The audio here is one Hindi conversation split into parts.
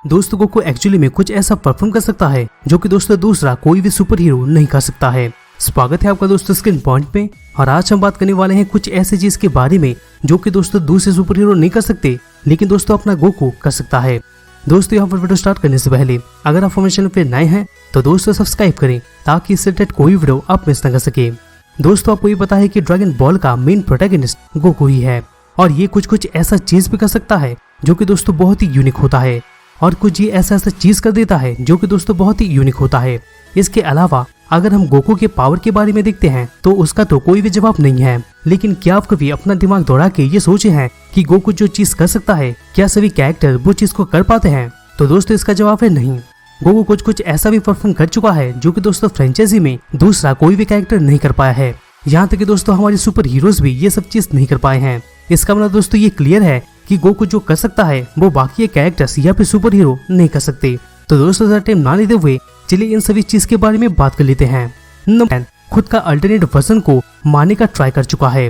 दोस्तों गोकू एक्चुअली में कुछ ऐसा परफॉर्म कर सकता है जो कि दोस्तों दूसरा कोई भी सुपर हीरो नहीं कर सकता है। स्वागत है आपका दोस्तों स्क्रीन पॉइंट पे और आज हम बात करने वाले हैं कुछ ऐसी चीज के बारे में जो कि दोस्तों दूसरे सुपर हीरो नहीं कर सकते, लेकिन दोस्तों अपना गोकू कर सकता है। दोस्तों यहाँ पर वीडियो स्टार्ट करने से पहले अगर आप हमारे चैनल पे नए हैं तो दोस्तों सब्सक्राइब करें ताकि इससे रिलेटेड कोई वीडियो आप मिस न कर सके। दोस्तों आपको ये पता है कि ड्रैगन बॉल का मेन प्रोटैगनिस्ट गोकू ही है और ये कुछ ऐसा चीज भी कर सकता है जो कि दोस्तों बहुत ही यूनिक होता है और कुछ ये ऐसा चीज कर देता है जो कि दोस्तों बहुत ही यूनिक होता है। इसके अलावा अगर हम गोकू के पावर के बारे में देखते हैं तो उसका तो कोई भी जवाब नहीं है, लेकिन क्या आप कभी अपना दिमाग दौड़ा के ये सोचे हैं कि गोकू जो चीज कर सकता है क्या सभी कैरेक्टर वो चीज को कर पाते हैं? तो दोस्तों इसका जवाब है नहीं। गोकू कुछ ऐसा भी परफॉर्म कर चुका है जो कि दोस्तों फ्रेंचाइजी में दूसरा कोई भी कैरेक्टर नहीं कर पाया है। यहाँ तक कि दोस्तों हमारे सुपर हीरोज भी ये सब चीज नहीं कर पाए हैं। इसका मतलब दोस्तों ये क्लियर है कि गोकू जो कर सकता है वो बाकी कैरेक्टर्स या फिर सुपर हीरो नहीं कर सकते। तो दोस्तों ज्यादा टाइम ना लेते हुए चलिए इन सभी चीज के बारे में बात कर लेते हैं। नंबर 10, खुद का अल्टरनेट वर्जन को मारने का ट्राई कर चुका है।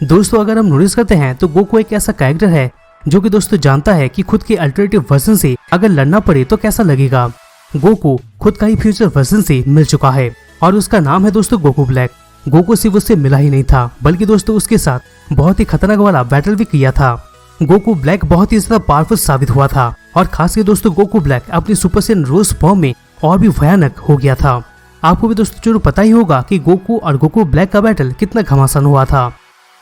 दोस्तों अगर हम नोटिस करते हैं तो गोकू एक ऐसा कैरेक्टर है जो कि दोस्तों जानता है कि खुद के अल्टरनेटिव वर्जन से अगर लड़ना पड़े तो कैसा लगेगा। गोकू खुद का ही फ्यूचर वर्जन से मिल चुका है और उसका नाम है दोस्तों गोकू ब्लैक। गोकू सिर्फ उससे मिला ही नहीं था बल्कि दोस्तों उसके साथ बहुत ही खतरनाक वाला बैटल भी किया था। गोकू ब्लैक बहुत ही ज्यादा पावरफुल साबित हुआ था और खासकर दोस्तों गोकू ब्लैक अपनी सुपर सैयन रोज फॉर्म में और भी भयानक हो गया था। आपको भी दोस्तों जरूर पता ही होगा कि गोकू और गोकू ब्लैक का बैटल कितना घमासान हुआ था।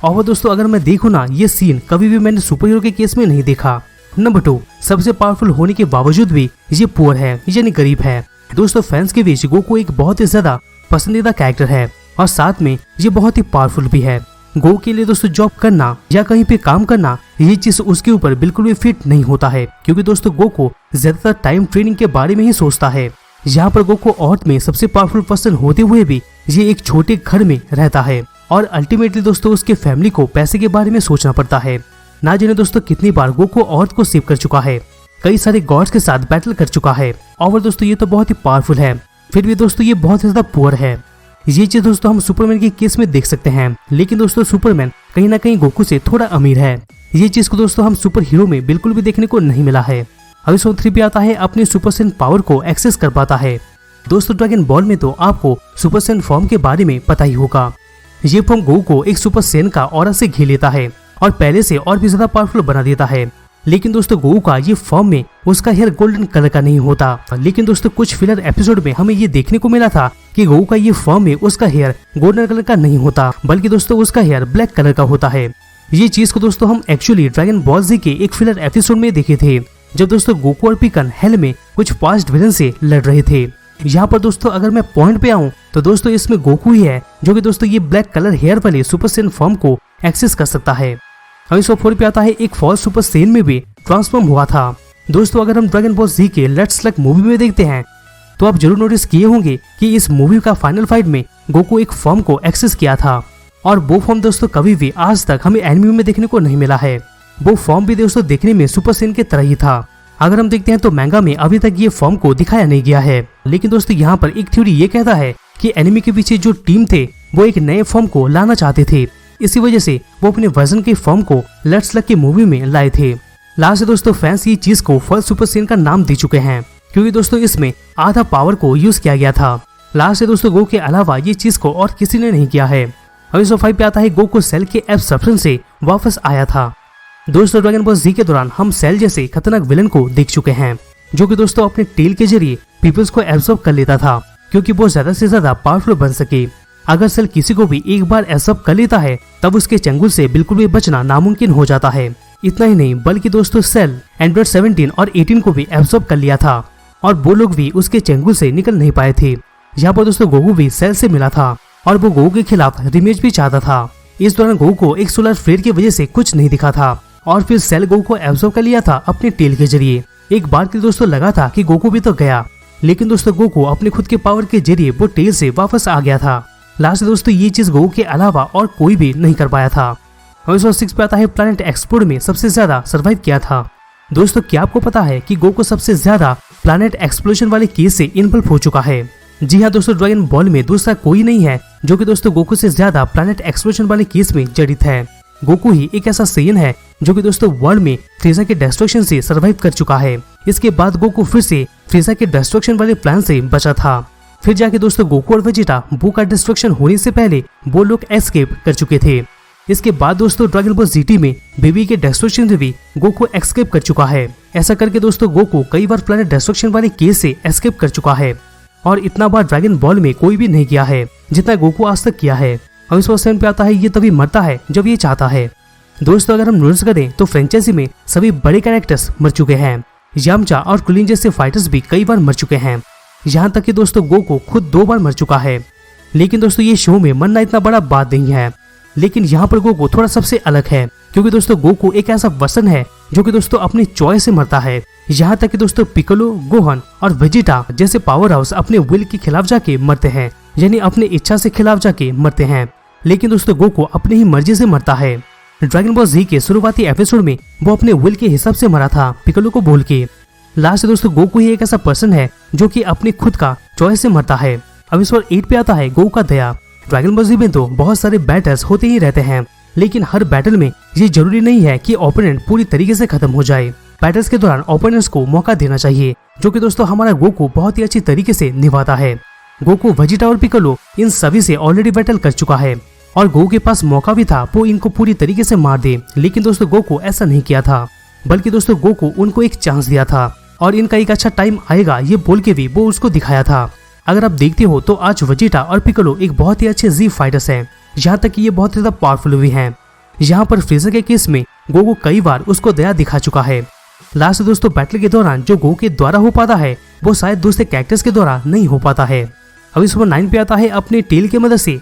और दोस्तों अगर मैं देखूं ना, ये सीन कभी भी मैंने सुपर हीरो के केस में नहीं देखा। नंबर 2, सबसे पावरफुल होने के बावजूद भी ये पुअर है यानी गरीब है। दोस्तों फैंस के बीच गोकू एक बहुत ही ज्यादा पसंदीदा कैरेक्टर है और साथ में ये बहुत ही पावरफुल भी है। गोकू के लिए दोस्तों जॉब करना या कहीं पे काम करना ये चीज उसके ऊपर बिल्कुल भी फिट नहीं होता है, क्योंकि दोस्तों गोकू ज्यादातर टाइम ट्रेनिंग के बारे में ही सोचता है। यहाँ पर गोकू अर्थ में सबसे पावरफुल पर्सन होते हुए भी ये एक छोटे घर में रहता है और अल्टीमेटली दोस्तों उसके फैमिली को पैसे के बारे में सोचना पड़ता है। ना जाने दोस्तों कितनी बार गोकू अर्थ को सेव कर चुका है, कई सारे गॉड्स के साथ बैटल कर चुका है और दोस्तों ये तो बहुत ही पावरफुल है, फिर भी दोस्तों ये बहुत ज्यादा पुअर है। ये चीज दोस्तों हम सुपरमैन के केस में देख सकते हैं, लेकिन दोस्तों सुपरमैन कहीं ना कहीं गोकू से थोड़ा अमीर है। ये चीज को दोस्तों हम सुपर हीरो में बिल्कुल भी देखने को नहीं मिला है। अभी सो 3 पे आता है अपने सुपर सैयन पावर को एक्सेस कर पाता है। दोस्तों ड्रैगन बॉल में तो आपको सुपर सैयन फॉर्म के बारे में पता ही होगा। ये फॉर्म गोकू को एक सुपर सैयन का ऑरा से घेर लेता है और पहले से और भी ज्यादा पावरफुल बना देता है। लेकिन दोस्तों गोकू का ये फॉर्म में उसका हेयर गोल्डन कलर का नहीं होता, लेकिन दोस्तों कुछ फिलर एपिसोड में हमें ये देखने को मिला था कि गोकू का ये फॉर्म में उसका हेयर गोल्डन कलर का नहीं होता, बल्कि दोस्तों उसका हेयर ब्लैक कलर का होता है। ये चीज को दोस्तों हम एक्चुअली ड्रैगन बॉल जी के एक फिलर एपिसोड में देखे थे, जब दोस्तों गोकू और पिकन हेल में कुछ पास्ट विलन से लड़ रहे थे। यहाँ पर दोस्तों अगर मैं पॉइंट पे आऊँ तो दोस्तों इसमें गोकू ही है जो कि दोस्तों ये ब्लैक कलर हेयर वाले सुपर सैयन फॉर्म को एक्सेस कर सकता है। अभी 4 पे आता है एक फॉल्स सुपर सैयन में भी ट्रांसफॉर्म हुआ था। दोस्तों अगर हम ड्रैगन बॉल जी के लेट्स लक मूवी में देखते हैं तो आप जरूर नोटिस किए होंगे कि इस मूवी का फाइनल फाइट में गोकू एक फॉर्म को एक्सेस किया था और वो फॉर्म दोस्तों कभी भी आज तक हमें एनिमे में देखने को नहीं मिला है। वो फॉर्म भी दोस्तों देखने में सुपर सैयन के तरह ही था। अगर हम देखते हैं तो मैंगा में अभी तक ये फॉर्म को दिखाया नहीं गया है, लेकिन दोस्तों यहाँ पर एक थ्योरी ये कहता है कि एनिमे के पीछे जो टीम थे वो एक नए फॉर्म को लाना चाहते थे, इसी वजह से वो अपने वर्जन के फॉर्म को लेट्स लक की मूवी में लाए थे। लास्ट दोस्तों फैंस ये चीज को फर्स्ट सुपर सैयन का नाम दे चुके हैं, क्योंकि दोस्तों इसमें आधा पावर को यूज किया गया था। लास्ट दोस्तों गोकू के अलावा ये चीज को और किसी ने नहीं किया है। अभी 5 पे आता है गोकू सेल के एब सब्सटेंस से वापस आया था। दोस्तों ड्रैगन बॉल जी के दौरान हम सेल जैसे खतरनाक विलन को देख चुके हैं जो कि दोस्तों अपने टेल के जरिए पीपल्स को एब्सॉर्ब कर लेता था, क्योंकि वो ज्यादा से ज्यादा पावरफुल बन सके। अगर सेल किसी को भी एक बार एब्सॉर्ब कर लेता है तब उसके चंगुल से बिल्कुल भी बचना नामुमकिन हो जाता है। इतना ही नहीं बल्कि दोस्तों सेल एंड्रॉइड 17 और 18 को भी एब्सॉर्ब कर लिया था और वो लोग भी उसके चंगुल से निकल नहीं पाए थे। यहाँ पर दोस्तों गोकू भी सेल से मिला था और वो गोकू के खिलाफ रिमेज भी चाहता था। इस दौरान गोकू को एक सोलर फ्लेयर की वजह से कुछ नहीं दिखा था और फिर सेल गोकू को एब्सॉर्ब कर लिया था अपने टेल के जरिए। एक बार के दोस्तों लगा था कि गोकू भी तो गया, लेकिन दोस्तों गोकू अपने खुद के पावर के जरिए वो टेल से वापस आ गया था। लास्ट दोस्तों ये चीज गोकू के अलावा और कोई भी नहीं कर पाया था। 6 पे आता है प्लैनेट एक्सप्लोर में सबसे ज्यादा सर्वाइव किया था। दोस्तों क्या आपको पता है कि गोकू सबसे ज्यादा प्लैनेट एक्सप्लोजन वाले केस से इन्वॉल्व हो चुका है? जी हाँ दोस्तों, ड्रैगन बॉल में दूसरा कोई नहीं है जो कि दोस्तों गोकू से ज्यादा प्लैनेट एक्सप्लोजन वाले केस में जड़ित है। गोकू ही एक ऐसा सेयन है जो कि दोस्तों वर्ल्ड में फ्रीजा के डिस्ट्रक्शन से सर्वाइव कर चुका है। इसके बाद गोकू फिर से फ्रीजा के डिस्ट्रक्शन वाले प्लान से बचा था। फिर जाके दोस्तों गोकू और वेजिटा बू का डिस्ट्रक्शन होने से पहले वो लोग एस्केप कर चुके थे। इसके बाद दोस्तों ड्रैगन बॉल जीटी में बेबी के डिस्ट्रक्शन से भी गोकू एस्केप कर चुका है। ऐसा करके दोस्तों गोकू कई बार प्लैनेट डिस्ट्रक्शन वाले केस से एस्केप कर चुका है और इतना बार ड्रैगन बॉल में कोई भी नहीं किया है जितना गोकू आज तक किया है। अब इस पर्सन पे आता है ये तभी मरता है जब ये चाहता है। दोस्तों अगर हम नोटिस करें तो फ्रेंचाइजी में सभी बड़े कैरेक्टर्स मर चुके हैं। यामचा और कुलिन जैसे फाइटर्स भी कई बार मर चुके हैं। यहाँ तक कि दोस्तों गोकू खुद 2 बार मर चुका है। लेकिन दोस्तों ये शो में मरना इतना बड़ा बात नहीं है। लेकिन यहाँ पर गोकू थोड़ा सबसे अलग है क्योंकि दोस्तों गोकू एक ऐसा पर्सन है जो कि दोस्तों अपनी चॉइस से मरता है। यहाँ तक कि दोस्तों पिकोलो, गोहन और वेजिटा जैसे पावर हाउस अपने विल के खिलाफ जाके मरते हैं, यानी अपनी इच्छा से खिलाफ जाके मरते हैं। लेकिन दोस्तों गोकू अपनी ही मर्जी से मरता है। ड्रैगन बॉल जी के शुरुआती एपिसोड में वो अपने विल के हिसाब से मरा था पिकोलो को बोल के। लास्ट दोस्तों गोकू ही एक ऐसा पर्सन है जो कि अपनी खुद का चॉइस से मरता है। अब इस पर 8 पे आता है गोकू का दया। ड्रैगन बॉल जी में तो बहुत सारे बैटल्स होते ही रहते हैं, लेकिन हर बैटल में ये जरूरी नहीं है कि ओपोनेंट पूरी तरीके से खत्म हो जाए। बैटल्स के दौरान ओपोनेंट्स को मौका देना चाहिए, जो कि दोस्तों हमारा गोकू बहुत ही अच्छी तरीके से निभाता है। गोकू, वेजिटा और पिकोलो इन सभी से ऑलरेडी बैटल कर चुका है और गोकू के पास मौका भी था वो इनको पूरी तरीके से मार दे, लेकिन दोस्तों गोकू ऐसा नहीं किया था, बल्कि दोस्तों गोकू उनको एक चांस दिया था और इनका एक अच्छा टाइम आएगा ये बोल के भी वो उसको दिखाया था। अगर आप देखते हो तो आज वेजिटा और पिकोलो एक बहुत ही अच्छे जी फाइटर्स हैं, यहाँ तक कि ये बहुत ज्यादा पावरफुल भी हैं। यहाँ पर फ्रीजर के केस में गोकू कई बार उसको दया दिखा चुका है। लास्ट दोस्तों बैटल के दौरान जो गोकू के द्वारा हो पाता है वो शायद दूसरे कैरेक्टर्स के द्वारा नहीं हो पाता है। अब इस पर 9 पे आता है अपने टेल की मदद से।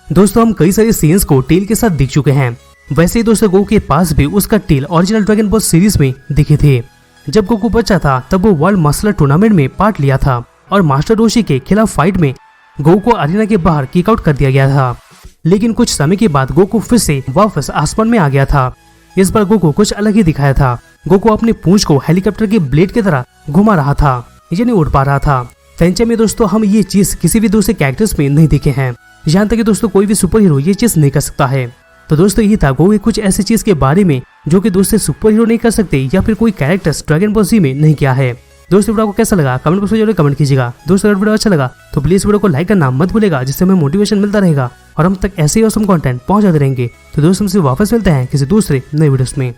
दोस्तों हम कई सारे सीन्स को टेल के साथ देख चुके हैं। वैसे ही दोस्तों गोकू के पास भी उसका tail original Dragon Ball series में दिखे थे। जब गोकू बच्चा था तब वो वर्ल्ड मार्शल टूर्नामेंट में पार्ट लिया था और मास्टर रोशी के खिलाफ फाइट में गोकू को अरीना के बाहर किक आउट कर दिया गया था। लेकिन कुछ समय के बाद गोकू फिर से वापस आसमान में आ गया था। इस बार गोकू कुछ अलग ही दिखाया था। गोकू अपनी पूंछ को हेलीकॉप्टर के ब्लेड की तरह घुमा रहा था, यानी उड़ पा रहा था। फ्रेंचाइजी में दोस्तों हम ये चीज किसी भी दूसरे कैरेक्टर्स में नहीं देखे हैं। यहाँ तक कि दोस्तों कोई भी सुपर हीरो ये चीज नहीं कर सकता है। तो दोस्तों ये था गोकू कुछ ऐसी चीज के बारे में जो कि दूसरे सुपर हीरो नहीं कर सकते या फिर कोई कैरेक्टर्स ड्रैगन बॉल जी में नहीं किया है। दोस्तों वीडियो को कैसा लगा कमेंट बॉक्स में जरूर कमेंट कीजिएगा। दोस्तों अगर वीडियो अच्छा लगा तो प्लीज वीडियो को लाइक करना मत भूलेगा, जिससे हमें मोटिवेशन मिलता रहेगा और हम तक ऐसे ही ऑसम कंटेंट पहुंचाते रहेंगे। तो दोस्तों हमसे वापस मिलते हैं किसी दूसरे नए वीडियोस में।